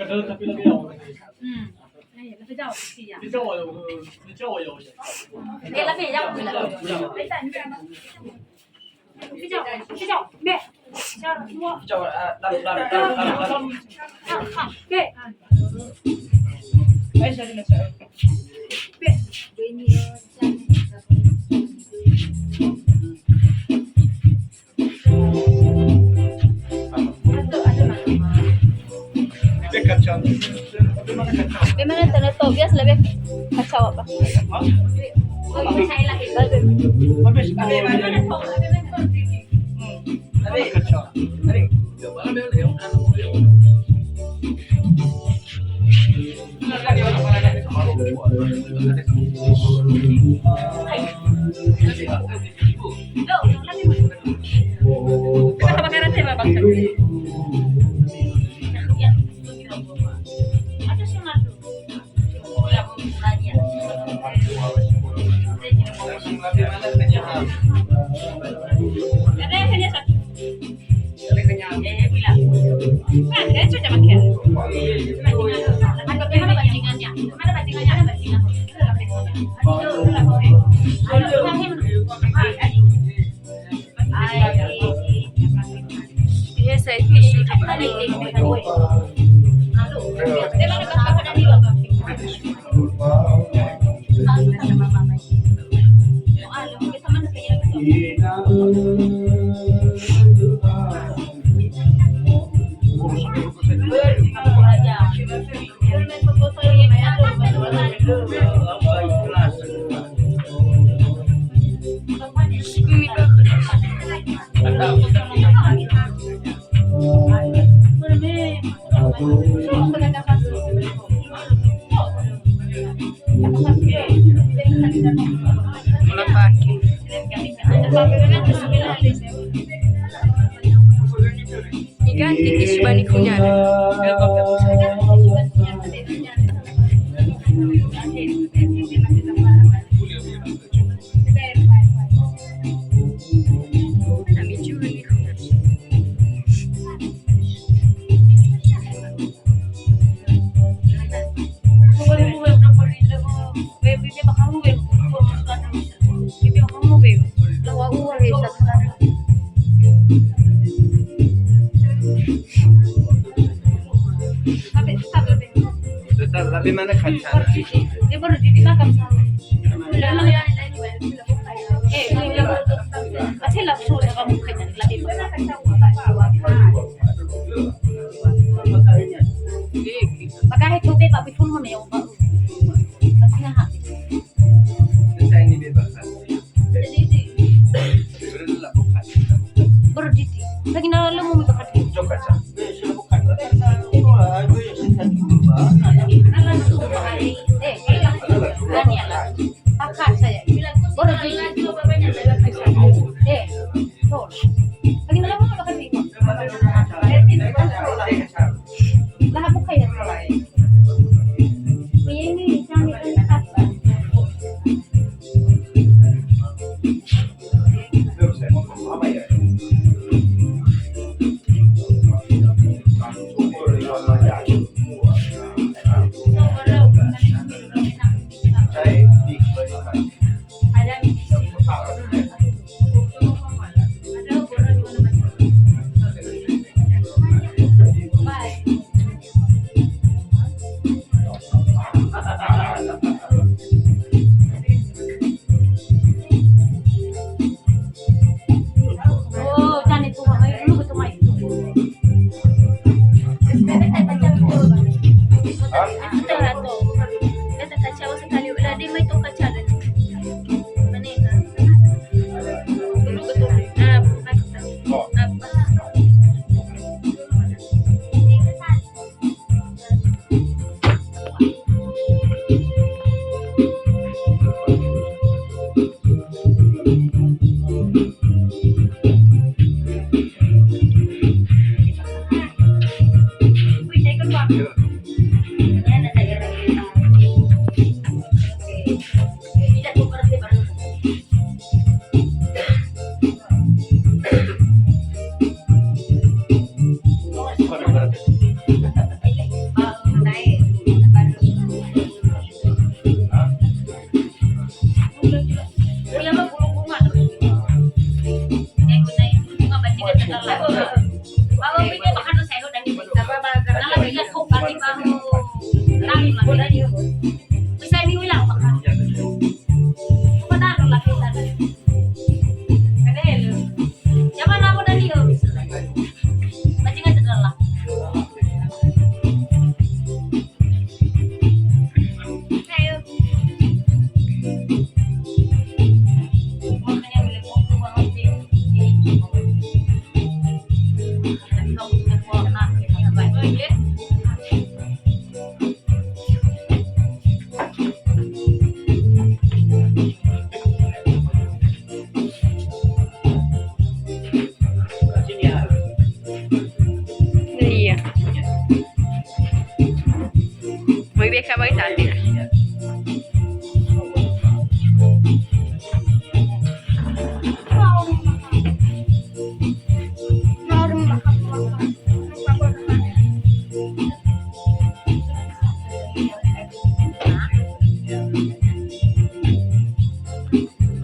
那非叫我去呀？你叫我，你叫我有。哎，那非叫我去了。没在你这儿呢。非叫别，叫我。叫我好，对。没事没事。别，给你Bebek kacang. Memang internet Tobias lebih kacau apa? Saya lagi Habis kacang. Kenapa pakai rasa bang? Ada sih ngadu. Ada yang hanya satu. Bilang. Kan, saya sudah pakai. Bagaimana bajingannya? Mana bajingannya? Ada bajingan. Biasa itu ada ide. Iganti kisibani kunyara. Tapi mana kacang? Dia baru dimakan sama. Asal lah sudah kamu kenyang lagi. Pakai itu deh tapi pun mana yang baru. Masih nak. Saya ini bebas. Jadi Berulah bukan. baru diti. Lagi nak lu mau makan di. Jom kacang. Pakai saya. Baru diti. Tuh. Lagi nak mau makan di. Lah bukan ya. Ini kami kan Viveksha bhai સાથે